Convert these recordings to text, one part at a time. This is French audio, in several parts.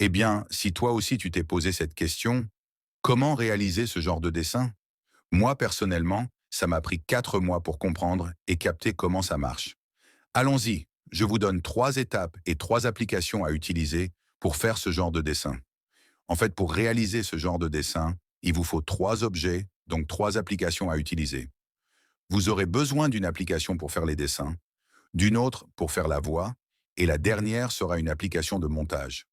Eh bien, si toi aussi tu t'es posé cette question, comment réaliser ce genre de dessin? Moi, personnellement, ça m'a pris 4 mois pour comprendre et capter comment ça marche. Allons-y, je vous donne 3 étapes et 3 applications à utiliser pour faire ce genre de dessin. En fait, pour réaliser ce genre de dessin, il vous faut 3 objets, donc 3 applications à utiliser. Vous aurez besoin d'une application pour faire les dessins, d'une autre pour faire la voix, et la dernière sera une application de montage.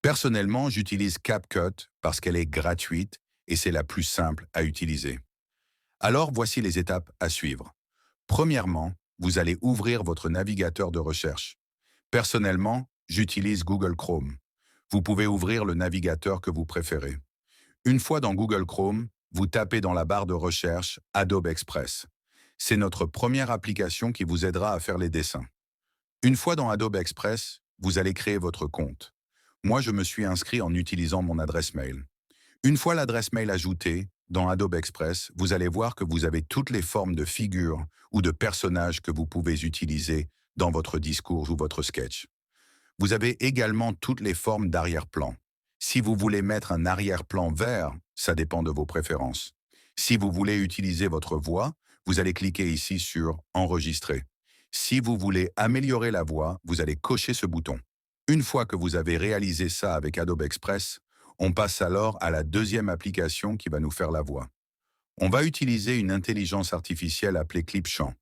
Personnellement, j'utilise CapCut parce qu'elle est gratuite et c'est la plus simple à utiliser. Alors, voici les étapes à suivre. Premièrement, vous allez ouvrir votre navigateur de recherche. Personnellement, j'utilise Google Chrome. Vous pouvez ouvrir le navigateur que vous préférez. Une fois dans Google Chrome, vous tapez dans la barre de recherche Adobe Express. C'est notre première application qui vous aidera à faire les dessins. Une fois dans Adobe Express, vous allez créer votre compte. Moi, je me suis inscrit en utilisant mon adresse mail. Une fois l'adresse mail ajoutée, dans Adobe Express, vous allez voir que vous avez toutes les formes de figures ou de personnages que vous pouvez utiliser dans votre discours ou votre sketch. Vous avez également toutes les formes d'arrière-plan. Si vous voulez mettre un arrière-plan vert, ça dépend de vos préférences. Si vous voulez utiliser votre voix, vous allez cliquer ici sur Enregistrer. Si vous voulez améliorer la voix, vous allez cocher ce bouton. Une fois que vous avez réalisé ça avec Adobe Express, on passe alors à la deuxième application qui va nous faire la voix. On va utiliser une intelligence artificielle appelée Clipchamp.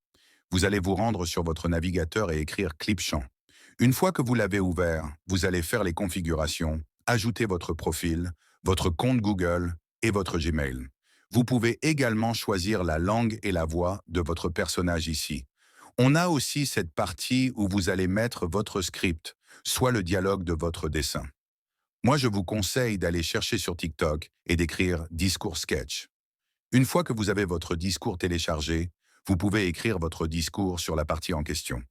Vous allez vous rendre sur votre navigateur et écrire Clipchamp. Une fois que vous l'avez ouvert, vous allez faire les configurations, ajouter votre profil, votre compte Google et votre Gmail. Vous pouvez également choisir la langue et la voix de votre personnage ici. On a aussi cette partie où vous allez mettre votre script, soit le dialogue de votre dessin. Moi, je vous conseille d'aller chercher sur TikTok et d'écrire discours sketch. Une fois que vous avez votre discours téléchargé, vous pouvez écrire votre discours sur la partie en question.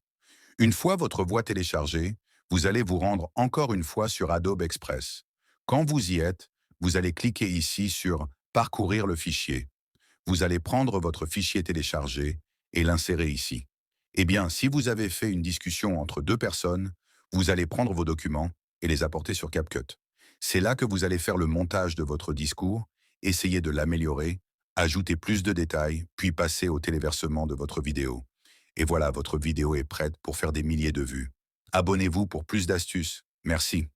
Une fois votre voix téléchargée, vous allez vous rendre encore une fois sur Adobe Express. Quand vous y êtes, vous allez cliquer ici sur Parcourir le fichier. Vous allez prendre votre fichier téléchargé et l'insérer ici. Eh bien, si vous avez fait une discussion entre deux personnes, vous allez prendre vos documents et les apporter sur CapCut. C'est là que vous allez faire le montage de votre discours, essayer de l'améliorer, ajouter plus de détails, puis passer au téléversement de votre vidéo. Et voilà, votre vidéo est prête pour faire des milliers de vues. Abonnez-vous pour plus d'astuces. Merci.